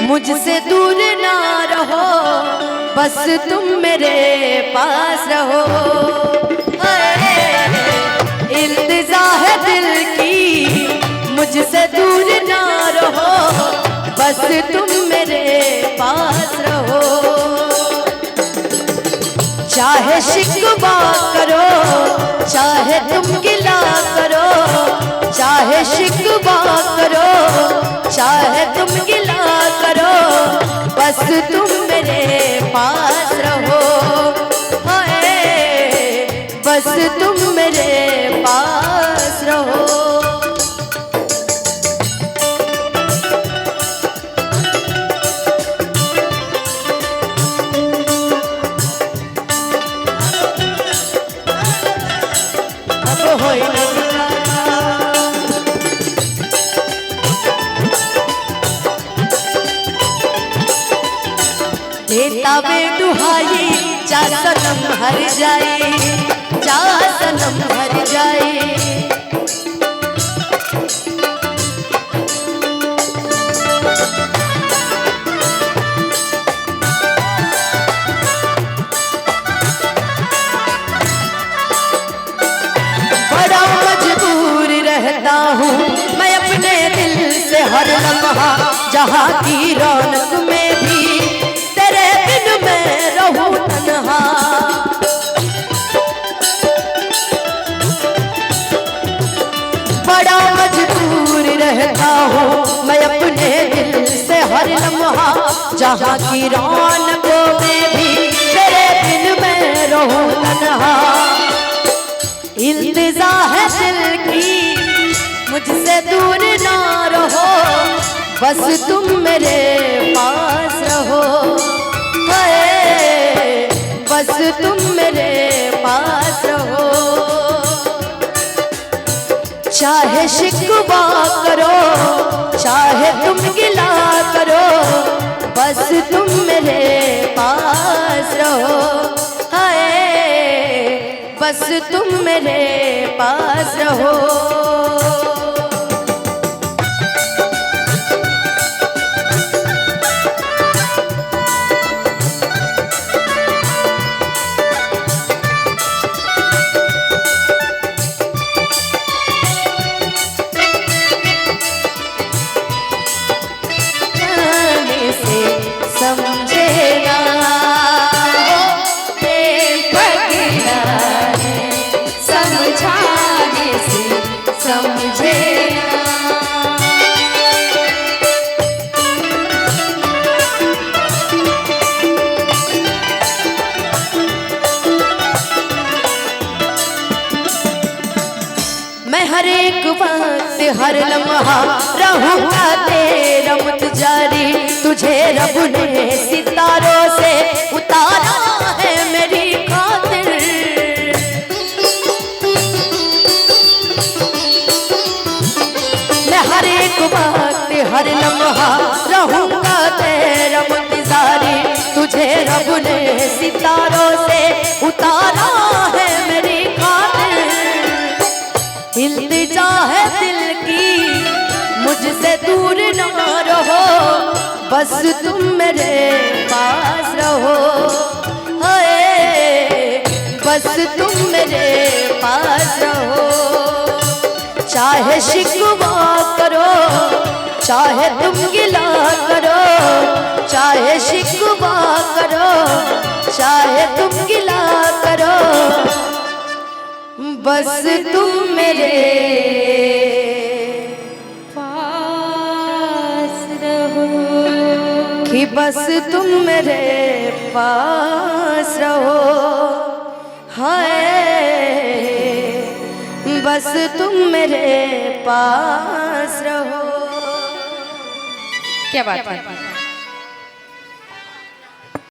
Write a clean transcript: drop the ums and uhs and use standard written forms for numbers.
मुझसे दूर ना रहो, बस तुम मेरे पास रहो। इल्तिजा है दिल की, मुझसे दूर ना रहो, बस तुम मेरे पास रहो। चाहे शिकवा करो, चाहे तुम गिला करो, चाहे शिकवा करो, चाहे तुम गिला करो, बस तुम मेरे पास रहो। बस तुम मेरे पास रहो। देता वे दुहाई, जा सनम हर जाए, जा सनम हर जाए। बड़ा मजबूर रहता हूँ मैं अपने दिल से हर लम्हा, जहाँ की रौनक में भी तेरे बिन मैं रहूं तन्हा। बड़ा मजबूर रहता हूँ मैं अपने दिल से हर लम्हा, जहाँ की रौनकों में भी तेरे बिन मैं रहूं तन्हा। इल्तिजा है दिल की, मुझसे दूर ना रहो, बस तुम मेरे पास रहो। बस तुम मेरे पास रहो। चाहे शिकवा करो, चाहे तुम गिला करो, बस तुम मेरे पास रहो। बस तुम मेरे पास रहो। मैं हर एक वक्त हर लम्हा रहूंगा तेरा मुतजारी, तुझे रब ने सितारों से उतारा है मेरी खातिर। मैं हर एक वक्त हर लम्हा रहूंगा तेरा मुतजारी, तुझे रब ने सितारों से उतारा है मेरी खातिर। इल्तिजा है दिल की, मुझसे दूर ना रहो, बस तुम मेरे पास रहो। बस तुम मेरे पास रहो। चाहे शिकवा करो, चाहे तुम गिला करो, चाहे शिकवा करो, चाहे तुम गिला करो, बस तुम मेरे पास रहो। कि बस तुम मेरे पास रहो। बस तुम मेरे पास रहो। क्या बात है।